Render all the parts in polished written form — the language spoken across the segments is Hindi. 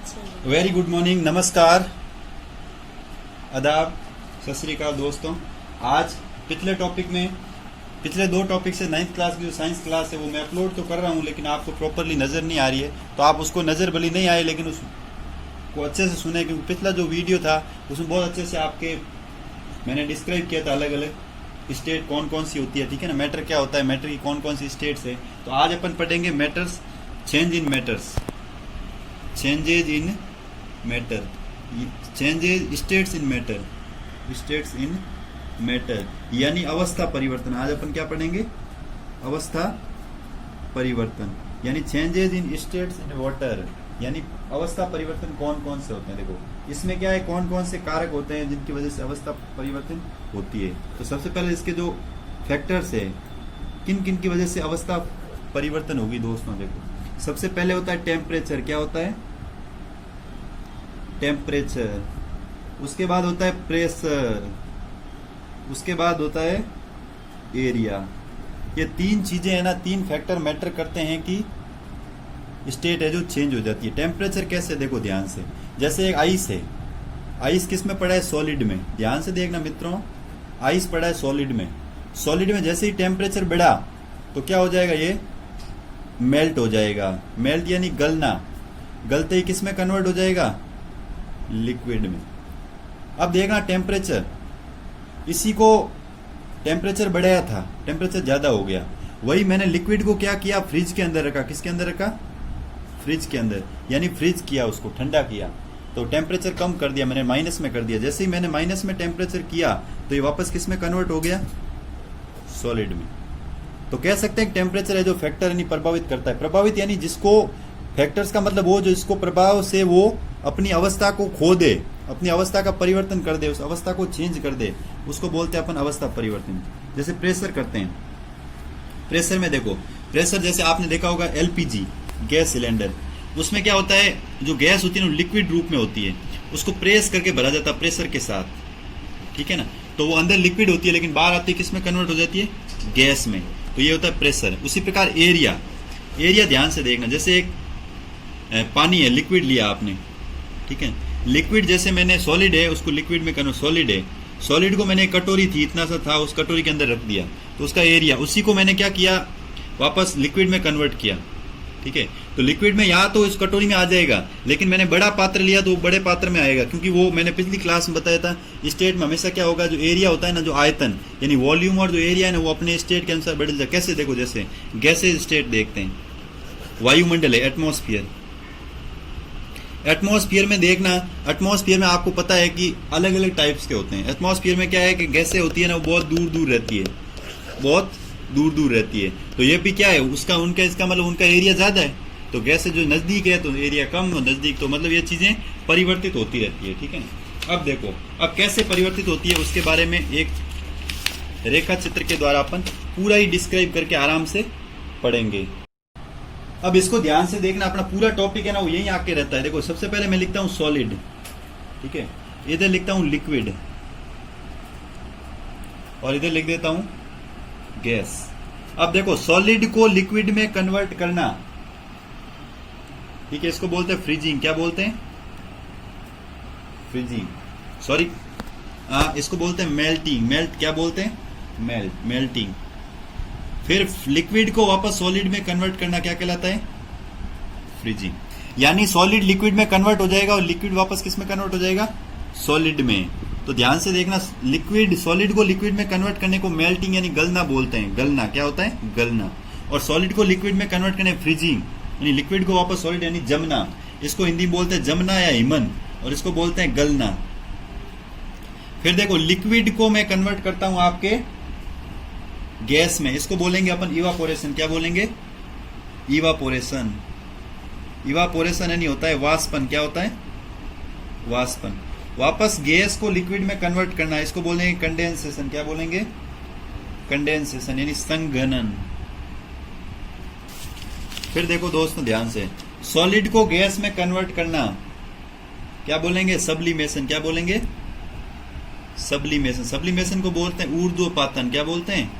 वेरी गुड मॉर्निंग, नमस्कार, आदाब, सत श्री अकाल दोस्तों। आज पिछले दो टॉपिक से 9th क्लास की जो साइंस क्लास है वो मैं अपलोड तो कर रहा हूँ, लेकिन आपको प्रॉपरली नज़र नहीं आ रही है। तो आप उसको नज़र भली नहीं आए लेकिन उसको अच्छे से सुने, क्योंकि पिछला जो वीडियो था उसमें बहुत अच्छे से आपके मैंने डिस्क्राइब किया था अलग अलग स्टेट कौन कौन सी होती है, ठीक है ना। मैटर क्या होता है, मैटर की कौन कौन सी स्टेट्स है। तो आज अपन पढ़ेंगे matters, changes in matter, changes states in matter यानी अवस्था परिवर्तन। आज अपन क्या पढ़ेंगे, अवस्था परिवर्तन यानी changes in states in water, यानी अवस्था परिवर्तन कौन कौन से होते हैं। देखो इसमें क्या है, कौन कौन से कारक होते हैं जिनकी वजह से अवस्था परिवर्तन होती है। तो सबसे पहले इसके जो फैक्टर्स है, किन किन की वजह से अवस्था परिवर्तन होगी दोस्तों। देखो सबसे पहले होता है टेम्परेचर। क्या होता है, टेम्परेचर। उसके बाद होता है प्रेशर, उसके बाद होता है एरिया। ये तीन चीजें है ना, तीन फैक्टर मैटर करते हैं कि स्टेट है जो चेंज हो जाती है। टेम्परेचर कैसे, देखो ध्यान से, जैसे एक आइस है, आइस किस में पड़ा है, सॉलिड में। ध्यान से देखना मित्रों, आइस पड़ा है सॉलिड में। सॉलिड में जैसे ही टेम्परेचर बढ़ा तो क्या हो जाएगा, ये मेल्ट हो जाएगा। मेल्ट यानी गलना, गलते ही किस में कन्वर्ट हो जाएगा, लिक्विड में। अब देखना टेम्परेचर, इसी को टेम्परेचर बढ़ाया था, टेम्परेचर ज्यादा हो गया, वही मैंने लिक्विड को क्या किया, फ्रिज के अंदर रखा। किसके अंदर रखा, फ्रिज के अंदर, यानी फ्रिज किया, उसको ठंडा किया। तो टेम्परेचर कम कर दिया मैंने, माइनस में कर दिया। जैसे ही मैंने माइनस में टेम्परेचर किया तो ये वापस किस में कन्वर्ट हो गया, सॉलिड में। तो कह सकते हैं टेम्परेचर है जो फैक्टर यानी प्रभावित करता है। प्रभावित यानी जिसको, फैक्टर्स का मतलब वो जो इसको प्रभाव से वो अपनी अवस्था को खो दे, अपनी अवस्था का परिवर्तन कर दे, उस अवस्था को चेंज कर दे, उसको बोलते हैं अपन अवस्था परिवर्तन। जैसे प्रेशर करते हैं, प्रेशर में देखो, प्रेशर जैसे आपने देखा होगा एलपीजी गैस सिलेंडर, उसमें क्या होता है, जो गैस होती है ना लिक्विड रूप में होती है, उसको प्रेस करके भरा जाता है प्रेशर के साथ, ठीक है ना। तो वो अंदर लिक्विड होती है लेकिन बाहर आती है किस में कन्वर्ट हो जाती है, गैस में। तो ये होता है प्रेशर। उसी प्रकार एरिया, एरिया ध्यान से देखना, जैसे एक पानी है, लिक्विड लिया आपने, ठीक है, लिक्विड जैसे मैंने सॉलिड है उसको लिक्विड में कन्वर्ट, सॉलिड है, सॉलिड को मैंने कटोरी थी, इतना सा था, उस कटोरी के अंदर रख दिया, तो उसका एरिया, उसी को मैंने क्या किया, वापस लिक्विड में कन्वर्ट किया, ठीक है। तो लिक्विड में या तो इस कटोरी में आ जाएगा, लेकिन मैंने बड़ा पात्र लिया तो बड़े पात्र में आएगा, क्योंकि वो मैंने पिछली क्लास में बताया था, स्टेट में हमेशा क्या होगा, जो एरिया होता है ना, जो आयतन यानी वॉल्यूम और जो एरिया है ना, वो अपने स्टेट के अनुसार बदल जाए। कैसे, देखो जैसे गैसेज स्टेट देखते हैं, वायुमंडल है, एटमॉस्फेयर, एटमॉस्फेयर में देखना, एटमॉस्फेयर में आपको पता है कि अलग अलग टाइप्स के होते हैं। एटमॉस्फेयर में क्या है कि गैसें होती है ना, वो बहुत दूर दूर रहती है, बहुत दूर दूर रहती है। तो ये भी क्या है, उसका उनका इसका मतलब उनका एरिया ज्यादा है। तो गैसें जो नजदीक है तो एरिया कम, नजदीक तो मतलब ये चीजें परिवर्तित होती रहती है, ठीक है ना। अब देखो, अब कैसे परिवर्तित होती है उसके बारे में एक रेखा चित्र के द्वारा अपन पूरा ही डिस्क्राइब करके आराम से पढ़ेंगे। अब इसको ध्यान से देखना, अपना पूरा टॉपिक है ना वो यहीं आके रहता है। देखो सबसे पहले मैं लिखता हूं सॉलिड, ठीक है, इधर लिखता हूं लिक्विड, और इधर लिख देता हूं गैस। अब देखो सॉलिड को लिक्विड में कन्वर्ट करना, ठीक है, इसको बोलते हैं फ्रीजिंग। क्या बोलते हैं, फ्रीजिंग, सॉरी, इसको बोलते हैं मेल्टिंग। मेल्ट क्या बोलते हैं, मेल्टिंग। फिर लिक्विड को वापस सॉलिड में कन्वर्ट करना क्या कहलाता है, फ्रीजिंग। यानी सॉलिड लिक्विड में कन्वर्ट हो जाएगा और लिक्विड वापस किस में कन्वर्ट हो जाएगा, सॉलिड में। तो ध्यान से देखना, लिक्विड, सॉलिड को लिक्विड में कन्वर्ट करने को मेल्टिंग यानी गलना बोलते हैं। गलना क्या होता है, गलना। और सॉलिड को लिक्विड में कन्वर्ट करने फ्रीजिंग, यानी लिक्विड को वापस सॉलिड यानी जमना। इसको हिंदी में बोलते हैं जमना या हिमन, और इसको बोलते हैं गलना। फिर देखो लिक्विड को मैं कन्वर्ट करता हूं आपके गैस में, इसको बोलेंगे अपन इवापोरेशन। क्या बोलेंगे, इवापोरेशन। इवापोरेशन यानी होता है वाष्पन। क्या होता है, वाष्पन। वापस गैस को लिक्विड में कन्वर्ट करना, इसको बोलेंगे कंडेंसेशन। क्या बोलेंगे, कंडेंसेशन यानी संघनन। फिर देखो दोस्तों ध्यान से, सॉलिड को गैस में कन्वर्ट करना क्या बोलेंगे, सब्लिमेशन। क्या बोलेंगे, सब्लिमेशन। सब्लिमेशन को बोलते हैं ऊर्ध्वपातन। क्या बोलते हैं,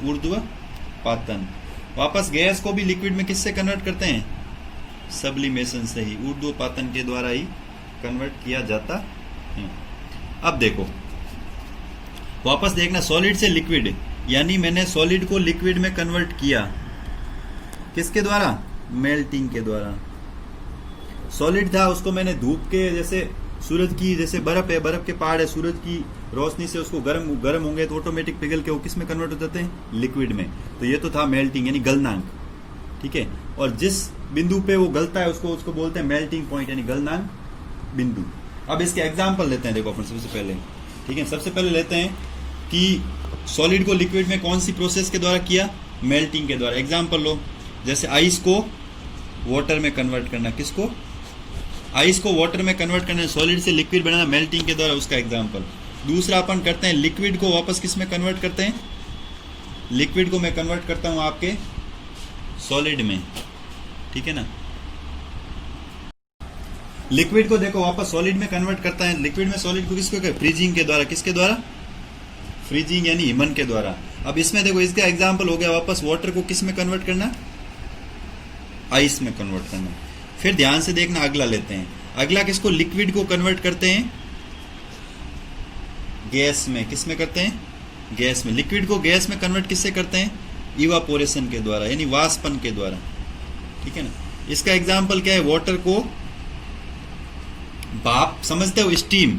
ऊर्ध्वपातन। वापस गैस को भी लिक्विड में किससे कन्वर्ट करते हैं, सब्लिमेशन से ही, ऊर्ध्वपातन के द्वारा ही कन्वर्ट किया जाता है। अब देखो वापस देखना, सॉलिड से लिक्विड, यानी मैंने सॉलिड को लिक्विड में कन्वर्ट किया, किसके द्वारा? मेल्टिंग के द्वारा। सॉलिड था उसको मैंने धूप के जैसे, सूरज की जैसे बर्फ है, बर्फ के पहाड़ है, सूरज की रोशनी से उसको गर्म होंगे तो ऑटोमेटिक पिघल के वो किस में कन्वर्ट हो जाते हैं? लिक्विड में। तो ये तो था मेल्टिंग यानी गलनांक, ठीक है। और जिस बिंदु पे वो गलता है उसको बोलते हैं मेल्टिंग पॉइंट यानी गलनांक बिंदु। अब इसके एग्जाम्पल लेते हैं, देखो अपन सबसे पहले, ठीक है, सबसे पहले लेते हैं कि सॉलिड को लिक्विड में कौन सी प्रोसेस के द्वारा किया? मेल्टिंग के द्वारा। एग्जाम्पल लो, जैसे आइस को वाटर में कन्वर्ट करना, किसको? आइस को वाटर में कन्वर्ट करना, सॉलिड से लिक्विड बनाना मेल्टिंग के द्वारा, उसका एग्जाम्पल। दूसरा अपन करते हैं लिक्विड को वापस किस में कन्वर्ट करते हैं? लिक्विड को मैं कन्वर्ट करता हूं आपके सॉलिड में, ठीक है ना। लिक्विड को देखो वापस सॉलिड में कन्वर्ट करता है, लिक्विड में सॉलिड को किसको? फ्रीजिंग के द्वारा। किसके द्वारा? फ्रीजिंग यानी हिमन के द्वारा। अब इसमें देखो इसका एग्जाम्पल हो गया वापस वाटर को किस में कन्वर्ट करना? आइस में कन्वर्ट करना। फिर ध्यान से देखना, अगला लेते हैं। अगला किसको? लिक्विड को कन्वर्ट करते हैं गैस में। किस में करते हैं? गैस में। लिक्विड को गैस में कन्वर्ट किससे करते हैं? इवापोरेशन के द्वारा यानी वाष्पन के द्वारा, ठीक है ना। इसका एग्जाम्पल क्या है? वाटर को भाप, समझते हो, स्टीम,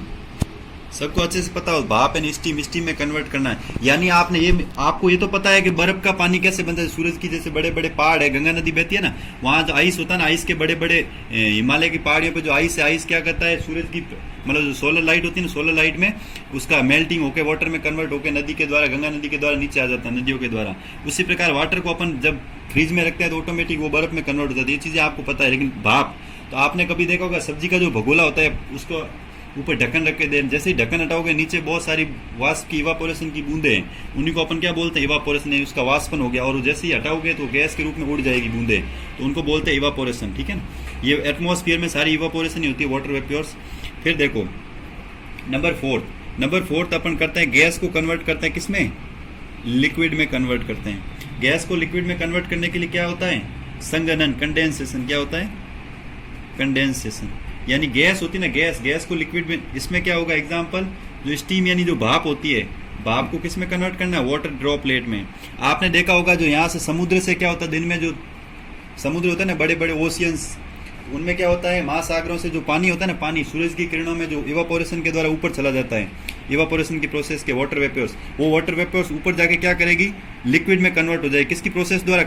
सबको अच्छे से पता हो, भाप एंड स्टीम में कन्वर्ट करना है। यानी आपको ये तो पता है कि बर्फ का पानी कैसे बनता है। सूरज की जैसे बड़े बड़े पहाड़ है, गंगा नदी बहती है ना, वहां जो आइस होता है ना, आइस के बड़े बड़े हिमालय की पहाड़ियों पे जो आइस है, आइस क्या करता है? सूरज की मतलब जो सोलर लाइट होती है ना, सोलर लाइट में उसका मेल्टिंग होकर वाटर में कन्वर्ट होकर नदी के द्वारा, गंगा नदी के द्वारा नीचे आ जाता है, नदियों के द्वारा। उसी प्रकार वाटर को अपन जब फ्रीज में रखते हैं तो ऑटोमेटिक वो बर्फ में कन्वर्ट हो जाती है। ये चीजें आपको पता है। लेकिन भाप, तो आपने कभी देखा होगा सब्जी का जो भगोला होता है उसको ऊपर ढक्कन रख के दे, जैसे ही ढक्कन हटाओगे नीचे बहुत सारी वाष्प की, इवापोरेशन की बूंदे हैं, उन्हीं को अपन क्या बोलते हैं? इवापोरेशन। उसका वाष्पन हो गया, और जैसे ही हटाओगे तो गैस के रूप में उड़ जाएगी बूंदे, तो उनको बोलते हैं इवापोरेशन, ठीक है ना। ये एटमॉस्फेयर में सारी इवापोरेशन ही होती है, वाटर वेपर्स। फिर देखो नंबर फोर्थ अपन करते हैं गैस को कन्वर्ट करते हैं किसमें? लिक्विड में कन्वर्ट करते हैं। गैस को लिक्विड में कन्वर्ट करने के लिए क्या होता है? संघनन, कंडेंसेशन। क्या होता है? कंडेंसेशन। यानी गैस होती है ना, गैस को लिक्विड में, इसमें क्या होगा? एग्जांपल, जो स्टीम यानी जो भाप होती है, भाप को किस में कन्वर्ट करना है? वाटर ड्रॉपलेट में। आपने देखा होगा जो यहाँ से समुद्र से क्या होता है, दिन में जो समुद्र होता है ना, बड़े बड़े ओशियंस, उनमें क्या होता है? महासागरों से जो पानी होता है ना, पानी सूरज की किरणों में जो इवापोरेशन के द्वारा ऊपर चला जाता है, इवापोरेशन की प्रोसेस के वाटर वेपर्स, वो वाटर वेपर्स ऊपर जाके क्या करेगी? लिक्विड में कन्वर्ट हो जाएगी। किसकी प्रोसेस द्वारा?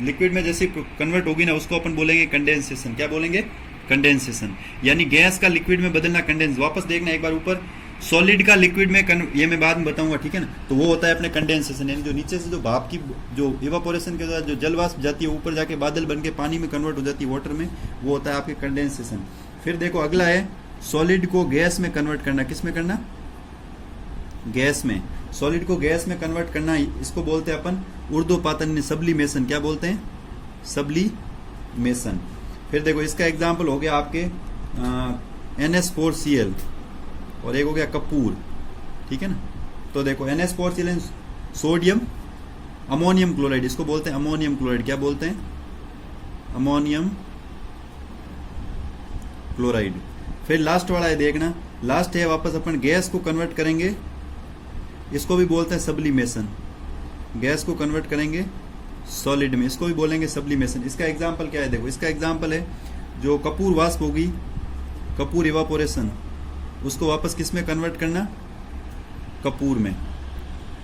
लिक्विड में जैसे कन्वर्ट होगी ना, उसको अपन बोलेंगे कंडेंसेशन। क्या बोलेंगे? कंडेंसेशन। यानी गैस का लिक्विड में बदलना, कंडेंस। वापस देखना एक बार ऊपर, सॉलिड का लिक्विड में ये मैं बाद में बताऊंगा, ठीक है ना। तो वो होता है अपने कंडेंसेशन, यानी जो नीचे से जो भाप की जो इवापोरेशन के द्वारा जो जलवाष्प जाती है ऊपर जाके बादल बन के पानी में कन्वर्ट हो जाती है, वाटर में, वो होता है आपके कंडेंसेशन। फिर देखो अगला है सॉलिड को गैस में कन्वर्ट करना। किस में करना? गैस में। सॉलिड को गैस में कन्वर्ट करना, इसको बोलते हैं अपन ऊर्ध्वपातन, सब्लिमेशन। क्या बोलते हैं? सब्लिमेशन। फिर देखो इसका एग्जाम्पल हो गया आपके NH4Cl और एक हो गया कपूर, ठीक है ना। तो देखो NH4Cl सोडियम अमोनियम क्लोराइड, इसको बोलते हैं अमोनियम क्लोराइड। क्या बोलते हैं? Ammonium chloride. फिर लास्ट वाला है, देखना लास्ट है, वापस अपन गैस को कन्वर्ट करेंगे, इसको भी बोलते हैं सब्लिमेशन। गैस को कन्वर्ट करेंगे सॉलिड में, इसको भी बोलेंगे सब्लिमेशन। इसका एग्जाम्पल क्या है? देखो इसका एग्जाम्पल है जो कपूर वाष्प होगी, कपूर इवापोरेशन, उसको वापस किस में कन्वर्ट करना? कपूर में,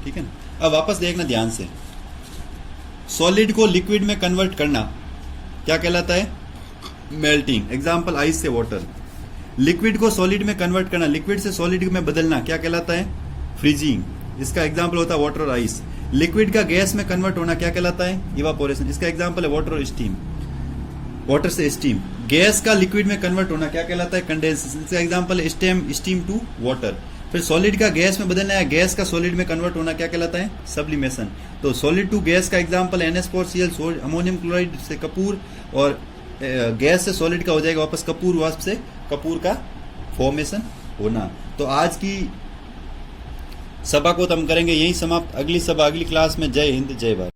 ठीक है ना। अब वापस देखना ध्यान से, सॉलिड को लिक्विड में कन्वर्ट करना क्या कहलाता है? मेल्टिंग। एग्जाम्पल आइस से वाटर। लिक्विड को सॉलिड में कन्वर्ट करना, लिक्विड से सॉलिड में बदलना क्या कहलाता है? फ्रीजिंग। इसका एग्जाम्पल होता है वाटर और आइस। लिक्विड का गैस में कन्वर्ट होना क्या कहलाता है? इवापोरेशन। इसका एग्जाम्पल है वाटर और स्टीम, वाटर से स्टीम। गैस का लिक्विड में कन्वर्ट होना क्या कहलाता है? कंडेंसेशन। इसका एग्जाम्पल है स्टीम टू वाटर। फिर सॉलिड का गैस में बदलना है, गैस का सॉलिड में कन्वर्ट होना क्या कहलाता है? सब्लिमेशन। तो सॉलिड टू गैस का एग्जाम्पल NH4Cl अमोनियम क्लोराइड से कपूर, और गैस से सॉलिड का हो जाएगा वापस कपूर वाष्प से कपूर का फॉर्मेशन होना। तो आज की सभा को तो हम करेंगे यही समाप्त। अगली सभा अगली क्लास में। जय हिंद, जय भारत।